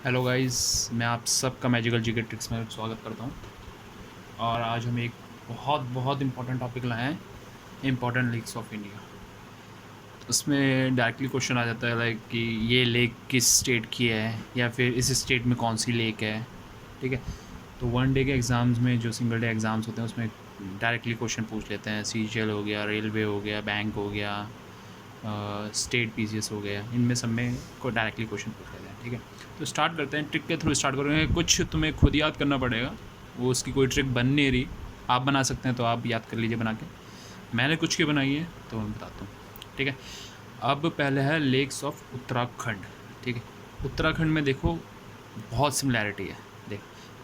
Hello guys, मैं आप सबका मैजिकल जीके ट्रिक्स में स्वागत करता हूं। और आज हम एक बहुत बहुत इम्पोर्टेंट टॉपिक लाए हैं, इम्पोर्टेंट लेक्स ऑफ इंडिया। उसमें डायरेक्टली क्वेश्चन आ जाता है लाइक कि ये लेक किस स्टेट की है या फिर इस स्टेट में कौन सी लेक है। ठीक है, तो वन डे के एग्ज़ाम्स में जो सिंगल डे एग्ज़ाम्स होते हैं उसमें डायरेक्टली क्वेश्चन पूछ लेते हैं। सीजीएल हो गया, रेलवे हो गया, बैंक हो गया, स्टेट पीसीएस हो गया, इनमें सब में को डायरेक्टली क्वेश्चन पूछ लेते हैं। ठीक है, तो स्टार्ट करते हैं। ट्रिक के थ्रू स्टार्ट करेंगे। कुछ तुम्हें खुद याद करना पड़ेगा, वो उसकी कोई ट्रिक बन नहीं रही। आप बना सकते हैं तो आप याद कर लीजिए बना के। मैंने कुछ की बनाई है तो मैं बताता हूँ। ठीक है, अब पहले है लेक्स ऑफ उत्तराखंड। ठीक है, उत्तराखंड में देखो बहुत सिमिलैरिटी है। देख,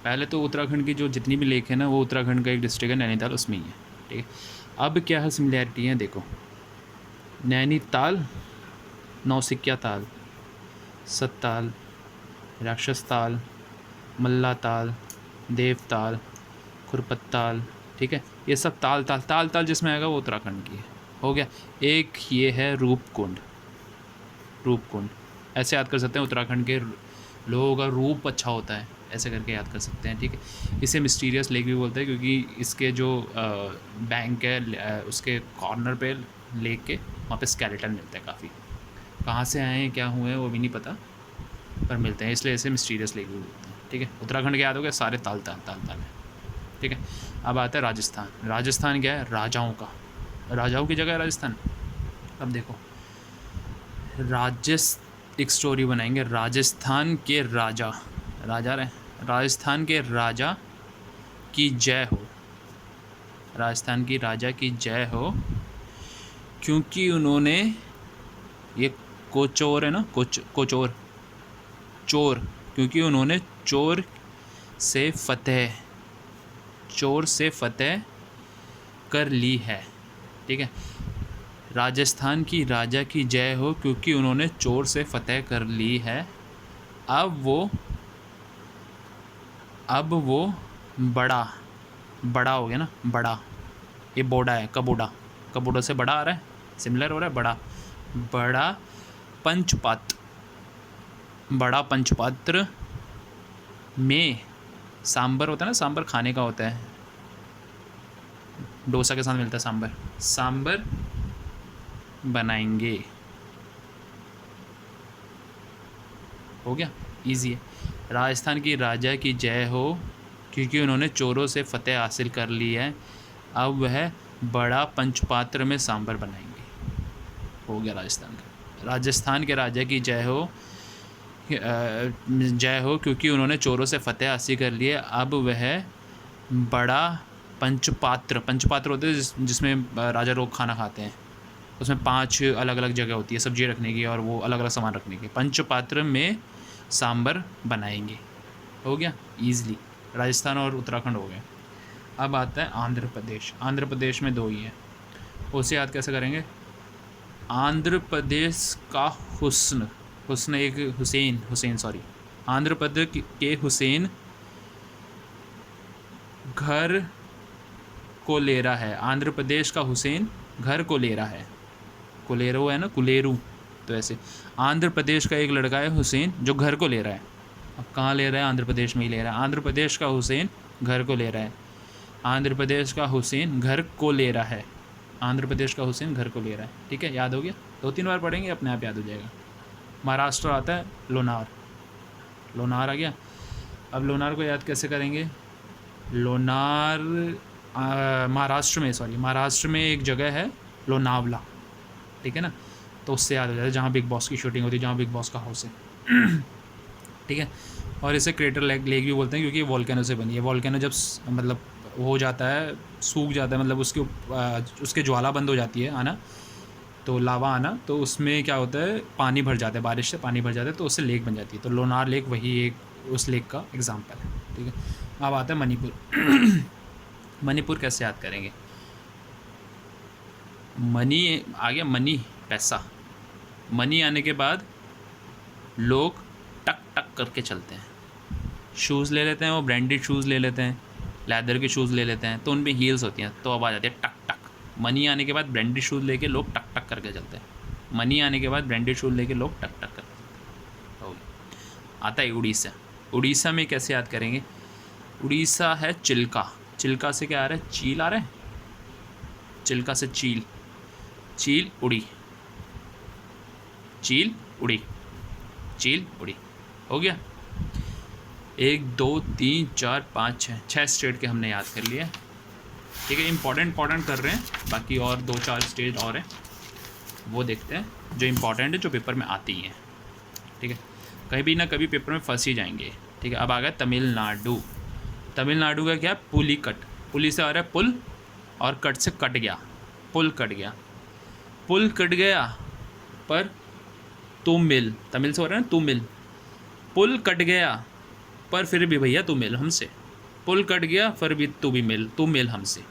पहले तो उत्तराखंड की जो जितनी भी लेक है ना, वो उत्तराखंड का एक डिस्ट्रिक्ट है नैनीताल, उसमें ही है। ठीक है, अब क्या है सिमिलैरिटी है देखो। नैनीताल, नौसिक्या ताल, सत्ताल, राक्षस ताल, मल्ला ताल, देवताल, खुरपत्ताल। ठीक है, ये सब ताल ताल ताल ताल जिसमें आएगा वो उत्तराखंड की है। हो गया। एक ये है रूपकुंड। रूपकुंड ऐसे याद कर सकते हैं, उत्तराखंड के लोगों का रूप अच्छा होता है, ऐसे करके याद कर सकते हैं। ठीक है, इसे मिस्टीरियस लेक भी बोलते हैं क्योंकि इसके जो बैंक है उसके कॉर्नर पे लेक के वहाँ पे स्केलेटन मिलते हैं काफ़ी। कहाँ से आए हैं क्या हुए हैं वो भी नहीं पता, पर मिलते हैं, इसलिए इसे मिस्टीरियस लेक भी बोलते हैं। ठीक है, उत्तराखंड के याद हो गया, सारे ताल ताल ताल ताल है। ठीक है, अब आता है राजस्थान। राजस्थान क्या है? राजाओं का, राजाओं की जगह है राजस्थान। अब देखो, एक स्टोरी बनाएंगे। राजस्थान के राजा, राजा रहे, राजस्थान के राजा की जय हो। राजस्थान की राजा की जय हो, क्योंकि उन्होंने ये कोचोर है ना, कोचोर चोर, क्योंकि उन्होंने चोर से फतेह कर ली है। ठीक है, राजस्थान की राजा की जय हो क्योंकि उन्होंने चोर से फतेह कर ली है। अब वो बड़ा बड़ा हो गया ना, बड़ा, ये बोड़ा है, कबूड़ा, कबूड़ा से बड़ा आ रहा है, सिमिलर हो रहा है। बड़ा बड़ा पंचपात्र, बड़ा पंचपात्र में सांबर होता है ना, सांबर खाने का होता है, डोसा के साथ मिलता है सांबर, सांबर बनाएंगे। हो गया, इजी है। राजस्थान की राजा की जय हो क्योंकि उन्होंने चोरों से फतेह हासिल कर ली है। अब वह बड़ा पंचपात्र में सांबर बनाएंगे। हो गया राजस्थान का। राजस्थान के राजा की जय हो, क्योंकि उन्होंने चोरों से फतेह हासिल कर ली है। अब वह बड़ा पंचपात्र होते हैं जिसमें राजा लोग खाना खाते हैं, उसमें 5 अलग अलग जगह होती है सब्जी रखने की और वो अलग अलग सामान रखने की। पंचपात्र में सांबर बनाएंगे। हो गया ईज़िली, राजस्थान और उत्तराखंड हो गए। अब आता है आंध्र प्रदेश। आंध्र प्रदेश में 2 ही है, उसे याद कैसे करेंगे? आंध्र प्रदेश का हुस्न एक हुसैन सॉरी, आंध्र प्रदेश के हुसैन घर को ले रहा है। आंध्र प्रदेश का हुसैन घर को ले रहा है। कुलेरो है ना, कुलेरू, तो ऐसे आंध्र प्रदेश का एक लड़का है हुसैन जो घर को ले रहा है। अब कहाँ ले रहा है? आंध्र प्रदेश में ही ले रहा है। आंध्र प्रदेश का हुसैन घर को ले रहा है। आंध्र प्रदेश का हुसैन घर को ले रहा है। आंध्र प्रदेश का हुसैन घर को ले रहा है। ठीक है, याद हो गया। 2-3 बार पढ़ेंगे अपने आप याद हो जाएगा। महाराष्ट्र आता है लोनार। लोनार आ गया। अब लोनार को याद कैसे करेंगे? लोनार महाराष्ट्र में एक जगह है लोनावला। ठीक है ना, तो उससे याद हो जाता है जहाँ बिग बॉस की शूटिंग होती है, जहाँ बिग बॉस का हाउस है। ठीक है, और इसे क्रेटर लेक भी बोलते हैं क्योंकि ये वॉल्केनो से बनी है। वॉल्केनो जब मतलब हो जाता है, सूख जाता है, मतलब उसके ज्वाला बंद हो जाती है आना, तो लावा आना, तो उसमें क्या होता है, पानी भर जाता है, बारिश से पानी भर जाता है, तो उससे लेक बन जाती है। तो लोनार लेक वही एक उस लेक का एग्जाम्पल है। ठीक है, अब आता है मणिपुर। मणिपुर कैसे याद करेंगे? मनी आ गया, मनी पैसा। मनी आने के बाद लोग टक टक करके चलते हैं। शूज़ ले लेते हैं, वो ब्रांडेड शूज़ ले लेते हैं, लेदर के शूज़ ले लेते हैं, तो उनमें हील्स होती हैं, तो अब आ जाती है टक टक। मनी आने के बाद ब्रांडेड शूज़ लेके लोग टक टक करके चलते हैं। मनी आने के बाद ब्रांडेड शूज़ लेके लोग टक टक करके चलते हैं। हो गया। आता है उड़ीसा। उड़ीसा में कैसे याद करेंगे? उड़ीसा है चिल्का। चिल्का से क्या आ रहा है? चील आ रहा है। चिल्का से चील, चील उड़ी, चील उड़ी, चील उड़ी। हो गया। 1 2 3 4 5 6 स्टेट के हमने याद कर लिया। ठीक है, इंपॉर्टेंट कर रहे हैं, बाकी और 2-4 स्टेट और हैं, वो देखते हैं जो इंपॉर्टेंट है, जो पेपर में आती हैं। ठीक है, कहीं भी ना कभी पेपर में फंस ही जाएंगे। ठीक है, अब आ गया तमिलनाडु। तमिलनाडु का क्या? पुलिकट। पुली से आ रहा है पुल, और कट से कट गया, पुल कट गया। पुल कट गया पर तू मिल, तमिल से हो रहा है ना, तू मिल। पुल कट गया पर फिर भी भैया तू मिल हमसे। पुल कट गया फिर भी तू मिल हमसे।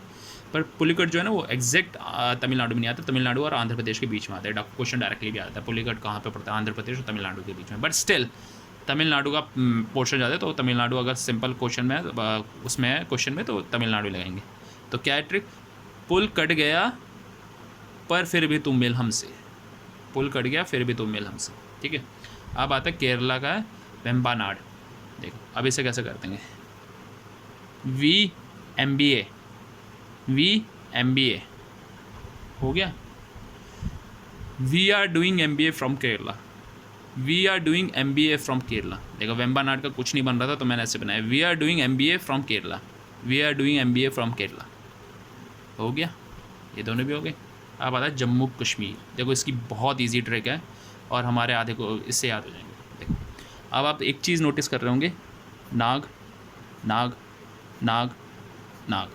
पर पुलिकट जो है ना वो एग्जैक्ट तमिलनाडु में नहीं आता, तमिलनाडु और आंध्र प्रदेश के बीच में आता है। क्वेश्चन डायरेक्टली भी आता है पुलिकट कहाँ पे पड़ता है, आंध्र प्रदेश और तमिलनाडु के बीच में। बट स्टिल तमिलनाडु का पोर्शन ज़्यादा है, तो तमिलनाडु अगर सिंपल क्वेश्चन में उसमें है क्वेश्चन में, तो तमिलनाडु लगाएंगे। तो क्या है ट्रिक? पुल कट गया पर फिर भी तुम मिल हमसे। पुल कट गया फिर भी तुम मिल हमसे। ठीक है, अब आता है केरला का है वेम्बानाड। देखो अब इसे कैसे करते हैं? VMBA हो गया। We are doing MBA from Kerala. We are doing MBA from Kerala. देखो वेम्बानाड का कुछ नहीं बन रहा था तो मैंने ऐसे बनाया, we are doing MBA from Kerala. We are doing MBA from Kerala. हो गया, ये दोनों भी हो गए। अब आता है जम्मू कश्मीर। देखो इसकी बहुत ईजी ट्रिक है और हमारे आधे को इससे याद हो जाएंगे। देखो अब आप एक चीज़ नोटिस कर रहे होंगे, नाग नाग नाग नाग,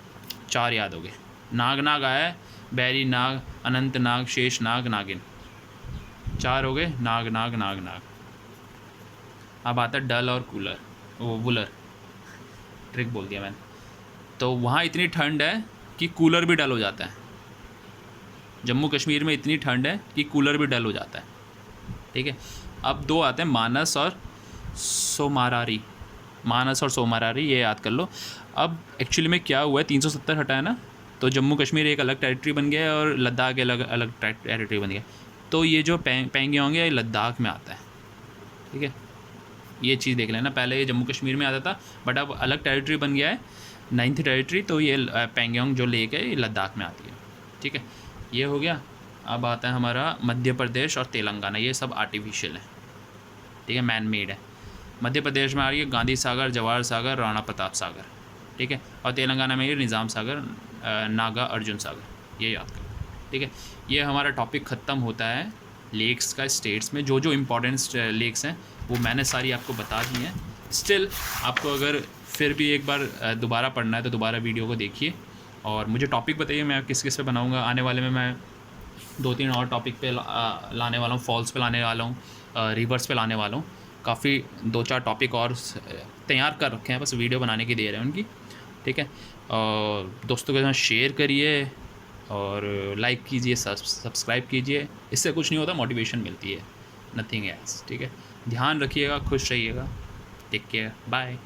4 याद हो गए। नाग नाग आया है, बैरी नाग, अनंत नाग, शेष नाग, नागिन, 4 हो गए। नाग नाग नाग नाग। अब आता है डल और कूलर, वो वुलर, ट्रिक बोल दिया मैंने। तो वहाँ इतनी ठंड है कि कूलर भी डल हो जाता है। जम्मू कश्मीर में इतनी ठंड है कि कूलर भी डल हो जाता है। ठीक है, अब 2 आते हैं, मानस और सोमारारी। मानस और सोमारारी ये याद कर लो। अब एक्चुअली में क्या हुआ है, 370 हटा है ना, तो जम्मू कश्मीर एक अलग टेरिटरी बन गया है और लद्दाख अलग टेरिटरी बन गया। तो ये जो पैंगोंग है ये लद्दाख में आता है। ठीक है, ये चीज़ देख लेना। पहले ये जम्मू कश्मीर में आता था, बट अब अलग टेरिटरी बन गया है, 9th टेरिटरी। तो ये पैंगोंग जो लेक है ये लद्दाख में आती है। ठीक है, ये हो गया। अब आता है हमारा मध्य प्रदेश और तेलंगाना। ये सब आर्टिफिशियल है, ठीक है, मैन मेड है। मध्य प्रदेश में आ रही है गांधी सागर, जवाहर सागर, राणा प्रताप सागर। ठीक है, और तेलंगाना में ये निज़ाम सागर, नागा अर्जुन सागर। ये याद करो। ठीक है, ये हमारा टॉपिक ख़त्म होता है लेक्स का। स्टेट्स में जो जो इम्पोर्टेंट लेक्स हैं वो मैंने सारी आपको बता दी हैं। स्टिल आपको अगर फिर भी एक बार दोबारा पढ़ना है तो दोबारा वीडियो को देखिए और मुझे टॉपिक बताइए मैं किस किस पे बनाऊँगा। आने वाले में मैं 2-3 और टॉपिक पे लाने वाला हूँ। फॉल्स पे लाने वाला हूँ, रिवर्स पे लाने वाला हूँ। काफ़ी 2-4 टॉपिक और तैयार कर रखे हैं, बस वीडियो बनाने की देर है उनकी। ठीक है, और दोस्तों के साथ शेयर करिए और लाइक कीजिए, सब्सक्राइब कीजिए। इससे कुछ नहीं होता, मोटिवेशन मिलती है, नथिंग एल्स। ठीक है, ध्यान रखिएगा, खुश रहिएगा, टेक केयर, बाय।